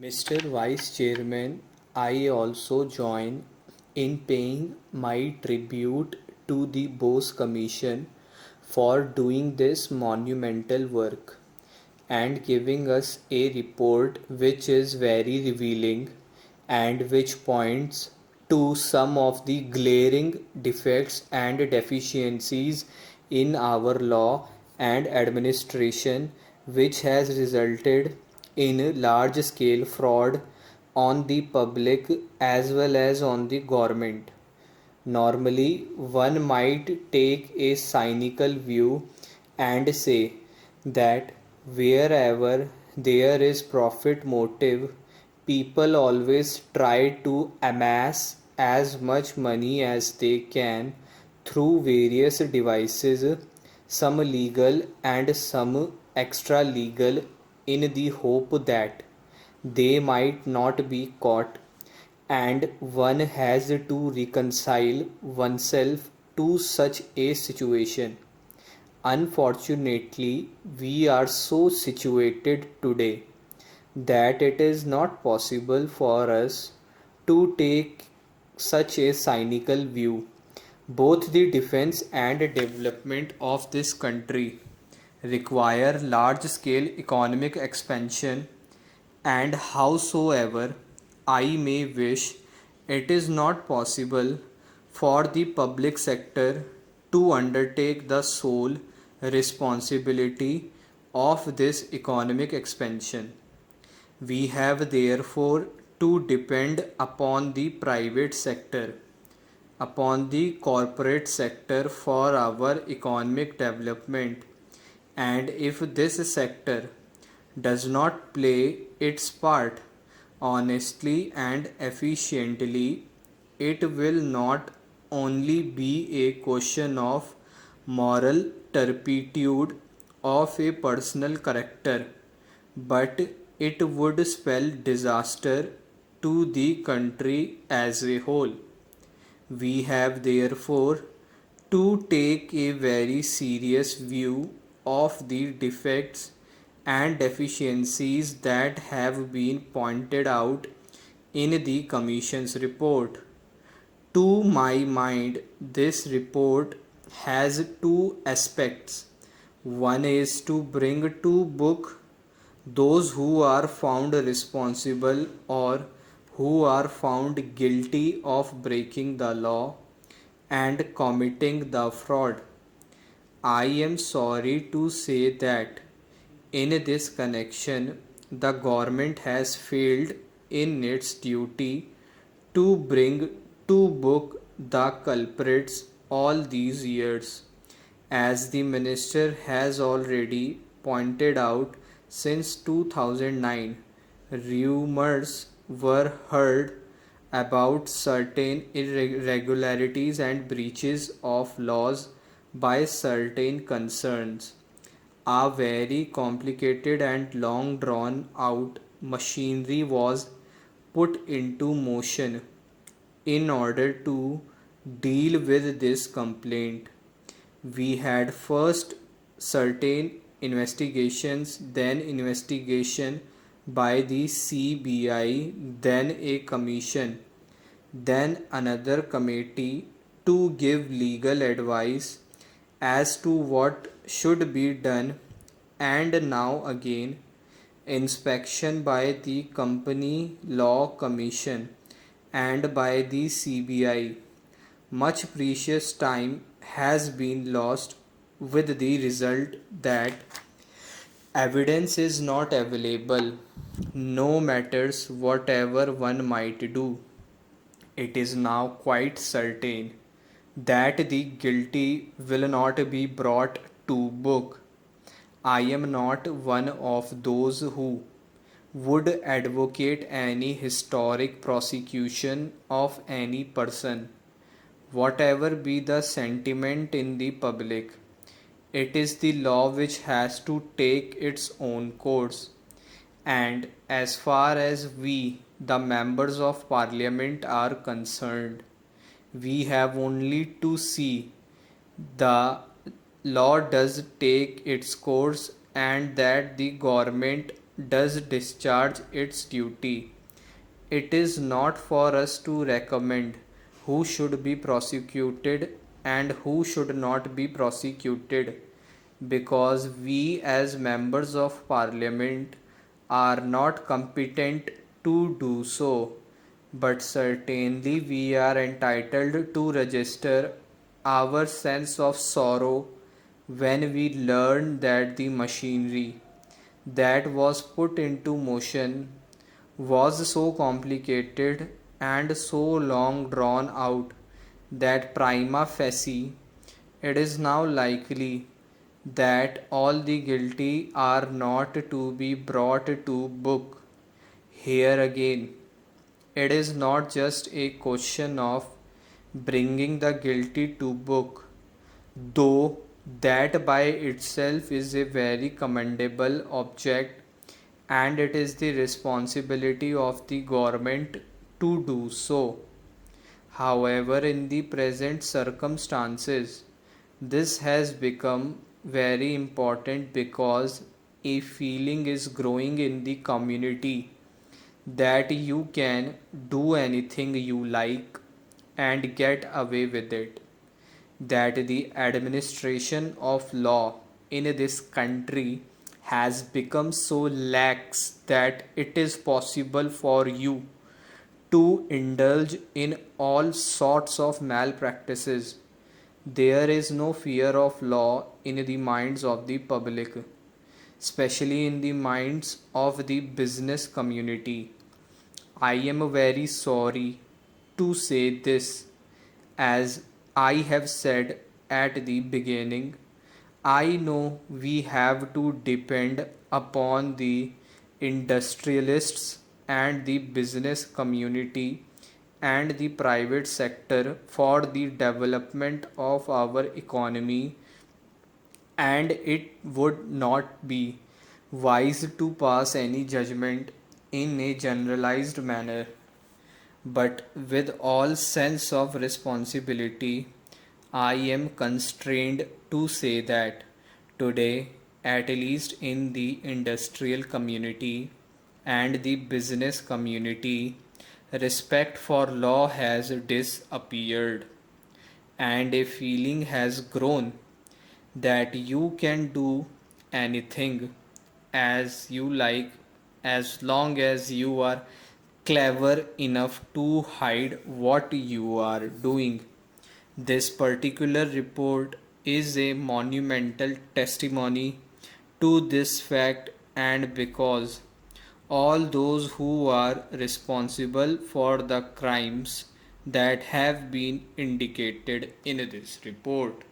Mr. Vice Chairman, I also join in paying my tribute to the Bose Commission for doing this monumental work and giving us a report which is very revealing and which points to some of the glaring defects and deficiencies in our law and administration, which has resulted in large scale fraud on the public as well as on the government. Normally, one might take a cynical view and say that wherever there is profit motive, people always try to amass as much money as they can through various devices, some legal and some extra legal, in the hope that they might not be caught, and one has to reconcile oneself to such a situation. Unfortunately, we are so situated today that it is not possible for us to take such a cynical view. Both the defense and development of this country require large scale economic expansion, and howsoever I may wish, it is not possible for the public sector to undertake the sole responsibility of this economic expansion. We have therefore to depend upon the private sector, upon the corporate sector for our economic development, and if this sector does not play its part honestly and efficiently, it will not only be a question of moral turpitude of a personal character, but it would spell disaster to the country as a whole. We have therefore to take a very serious view of the defects and deficiencies that have been pointed out in the Commission's report. To my mind, this report has two aspects. One is to bring to book those who are found responsible or who are found guilty of breaking the law and committing the fraud. I am sorry to say that in this connection, the government has failed in its duty to bring to book the culprits all these years. As the minister has already pointed out, since 2009, rumors were heard about certain irregularities and breaches of laws by certain concerns. A very complicated and long drawn out machinery was put into motion in order to deal with this complaint. We had first certain investigations, then investigation by the CBI, then a commission, then another committee to give legal advice as to what should be done, and now again inspection by the Company Law Commission and by the CBI. Much precious time has been lost, with the result that evidence is not available, no matters whatever one might do. It is now quite certain that the guilty will not be brought to book. I am not one of those who would advocate any historic prosecution of any person. Whatever be the sentiment in the public, it is the law which has to take its own course. And as far as we, the members of parliament, are concerned, we have only to see the law does take its course and that the government does discharge its duty. It is not for us to recommend who should be prosecuted and who should not be prosecuted, because we, as members of parliament, are not competent to do so. But certainly we are entitled to register our sense of sorrow when we learn that the machinery that was put into motion was so complicated and so long drawn out that prima facie it is now likely that all the guilty are not to be brought to book. Here again, it is not just a question of bringing the guilty to book, though that by itself is a very commendable object, and it is the responsibility of the government to do so. However, in the present circumstances, this has become very important because a feeling is growing in the community that you can do anything you like and get away with it, that the administration of law in this country has become so lax that it is possible for you to indulge in all sorts of malpractices. There is no fear of law in the minds of the public, especially in the minds of the business community. I am very sorry to say this, as I have said at the beginning. I know we have to depend upon the industrialists and the business community and the private sector for the development of our economy, and it would not be wise to pass any judgment in a generalized manner. But with all sense of responsibility, I am constrained to say that today, at least in the industrial community and the business community, respect for law has disappeared, and a feeling has grown that you can do anything as you like as long as you are clever enough to hide what you are doing. This particular report is a monumental testimony to this fact, and because all those who are responsible for the crimes that have been indicated in this report